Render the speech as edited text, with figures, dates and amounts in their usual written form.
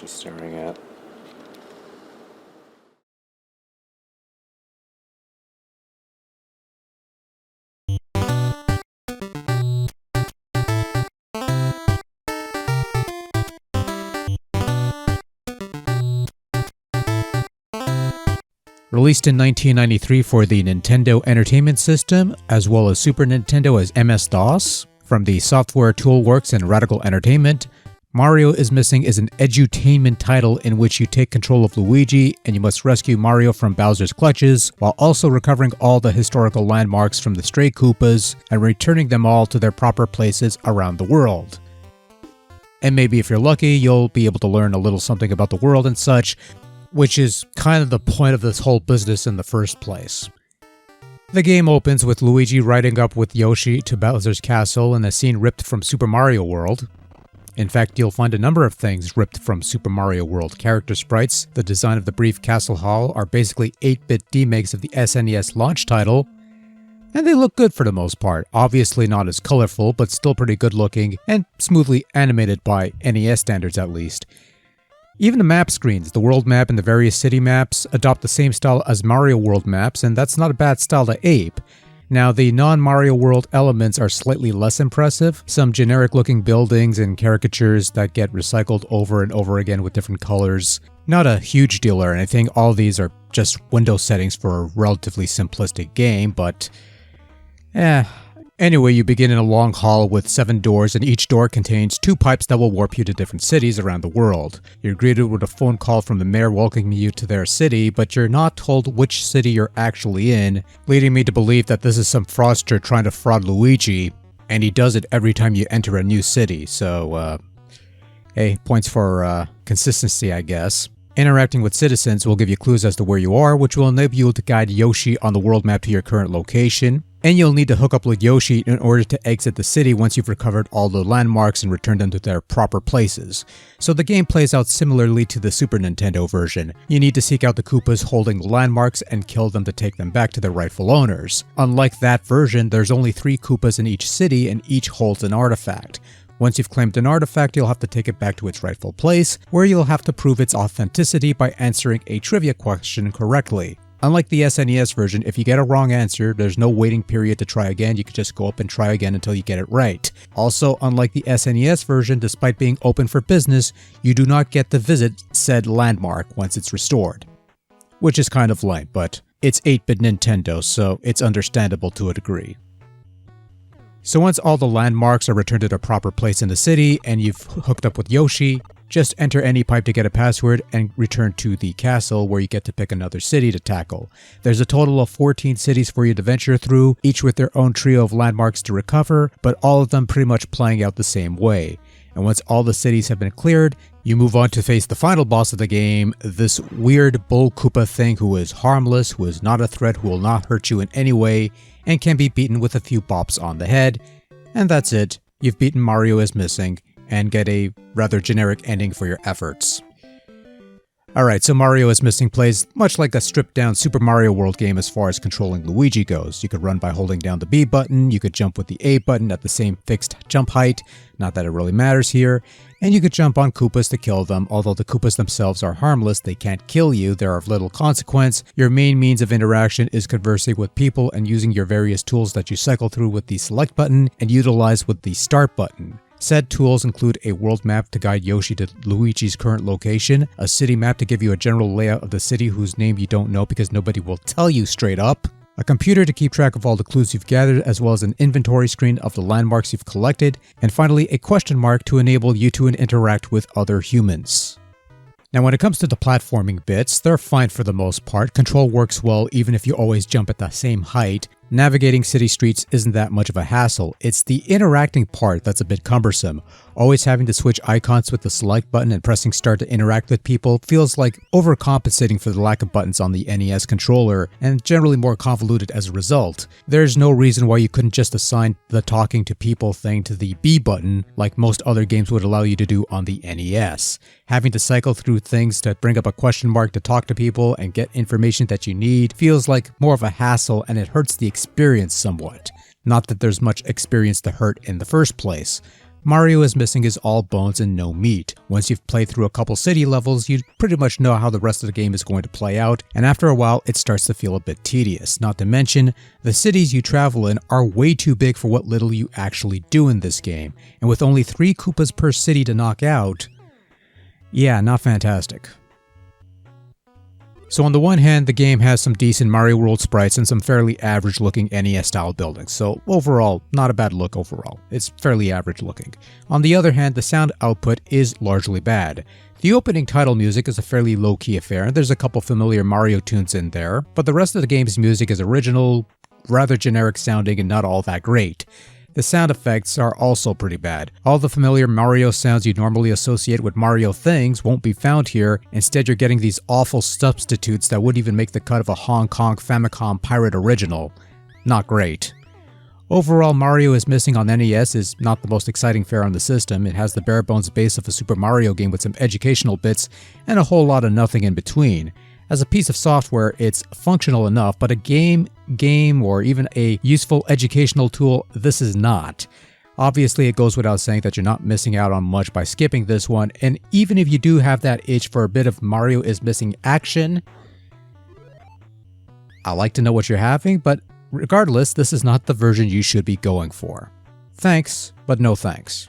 she's staring at. Released in 1993 for the Nintendo Entertainment System, as well as Super Nintendo as MS-DOS, from the Software Toolworks and Radical Entertainment, Mario is Missing is an edutainment title in which you take control of Luigi and you must rescue Mario from Bowser's clutches, while also recovering all the historical landmarks from the stray Koopas and returning them all to their proper places around the world. And maybe if you're lucky, you'll be able to learn a little something about the world and such, which is kind of the point of this whole business in the first place. The game opens with Luigi riding up with Yoshi to Bowser's castle in a scene ripped from Super Mario World. In fact, you'll find a number of things ripped from Super Mario World. Character sprites, the design of the brief castle hall are basically 8-bit remakes of the SNES launch title, and they look good for the most part. Obviously not as colorful, but still pretty good looking and smoothly animated by NES standards at least. Even the map screens, the world map and the various city maps, adopt the same style as Mario World maps, and that's not a bad style to ape. Now, the non-Mario World elements are slightly less impressive. Some generic-looking buildings and caricatures that get recycled over and over again with different colors. Not a huge deal or anything, all these are just window settings for a relatively simplistic game, but Anyway, you begin in a long hall with 7 doors, and each door contains 2 pipes that will warp you to different cities around the world. You're greeted with a phone call from the mayor welcoming you to their city, but you're not told which city you're actually in, leading me to believe that this is some fraudster trying to fraud Luigi, and he does it every time you enter a new city, so, hey, points for consistency, I guess. Interacting with citizens will give you clues as to where you are, which will enable you to guide Yoshi on the world map to your current location. And you'll need to hook up with Yoshi in order to exit the city once you've recovered all the landmarks and returned them to their proper places. So the game plays out similarly to the Super Nintendo version. You need to seek out the Koopas holding the landmarks and kill them to take them back to their rightful owners. Unlike that version, there's only 3 Koopas in each city and each holds an artifact. Once you've claimed an artifact, you'll have to take it back to its rightful place, where you'll have to prove its authenticity by answering a trivia question correctly. Unlike the SNES version, if you get a wrong answer, there's no waiting period to try again, you can just go up and try again until you get it right. Also, unlike the SNES version, despite being open for business, you do not get to visit said landmark once it's restored. Which is kind of lame, but it's 8-bit Nintendo, so it's understandable to a degree. So once all the landmarks are returned to their proper place in the city, and you've hooked up with Yoshi, just enter any pipe to get a password and return to the castle where you get to pick another city to tackle. There's a total of 14 cities for you to venture through, each with their own trio of landmarks to recover, but all of them pretty much playing out the same way. And once all the cities have been cleared, you move on to face the final boss of the game, this weird Bull Koopa thing who is harmless, who is not a threat, who will not hurt you in any way, and can be beaten with a few bops on the head. And that's it. You've beaten Mario is Missing, and get a rather generic ending for your efforts. Alright, so Mario is Missing plays much like a stripped down Super Mario World game as far as controlling Luigi goes. You could run by holding down the B button, you could jump with the A button at the same fixed jump height, not that it really matters here, and you could jump on Koopas to kill them. Although the Koopas themselves are harmless, they can't kill you, they're of little consequence. Your main means of interaction is conversing with people and using your various tools that you cycle through with the select button and utilize with the start button. Said tools include a world map to guide Yoshi to Luigi's current location, a city map to give you a general layout of the city whose name you don't know because nobody will tell you straight up, a computer to keep track of all the clues you've gathered as well as an inventory screen of the landmarks you've collected, and finally a question mark to enable you to interact with other humans. Now when it comes to the platforming bits, they're fine for the most part. Control works well even if you always jump at the same height. Navigating city streets isn't that much of a hassle. It's the interacting part that's a bit cumbersome. Always having to switch icons with the select button and pressing start to interact with people feels like overcompensating for the lack of buttons on the NES controller, and generally more convoluted as a result. There's no reason why you couldn't just assign the talking to people thing to the B button like most other games would allow you to do on the NES. Having to cycle through things to bring up a question mark to talk to people and get information that you need feels like more of a hassle, and it hurts the experience somewhat. Not that there's much experience to hurt in the first place. Mario is Missing is all bones and no meat. Once you've played through a couple city levels, you pretty much know how the rest of the game is going to play out, and after a while it starts to feel a bit tedious. Not to mention, the cities you travel in are way too big for what little you actually do in this game, and with only 3 Koopas per city to knock out, yeah, not fantastic. So on the one hand, the game has some decent Mario World sprites and some fairly average looking NES style buildings, so overall, not a bad look overall. It's fairly average looking. On the other hand, the sound output is largely bad. The opening title music is a fairly low-key affair, and there's a couple familiar Mario tunes in there, but the rest of the game's music is original, rather generic sounding, and not all that great. The sound effects are also pretty bad. All the familiar Mario sounds you normally associate with Mario things won't be found here. Instead, you're getting these awful substitutes that wouldn't even make the cut of a Hong Kong Famicom pirate original. Not great. Overall, Mario is Missing on NES is not the most exciting fare on the system. It has the bare bones base of a Super Mario game with some educational bits and a whole lot of nothing in between. As a piece of software, it's functional enough, but a game, or even a useful educational tool, this is not. Obviously, it goes without saying that you're not missing out on much by skipping this one, and even if you do have that itch for a bit of Mario is Missing action, I like to know what you're having, but regardless, this is not the version you should be going for. Thanks, but no thanks.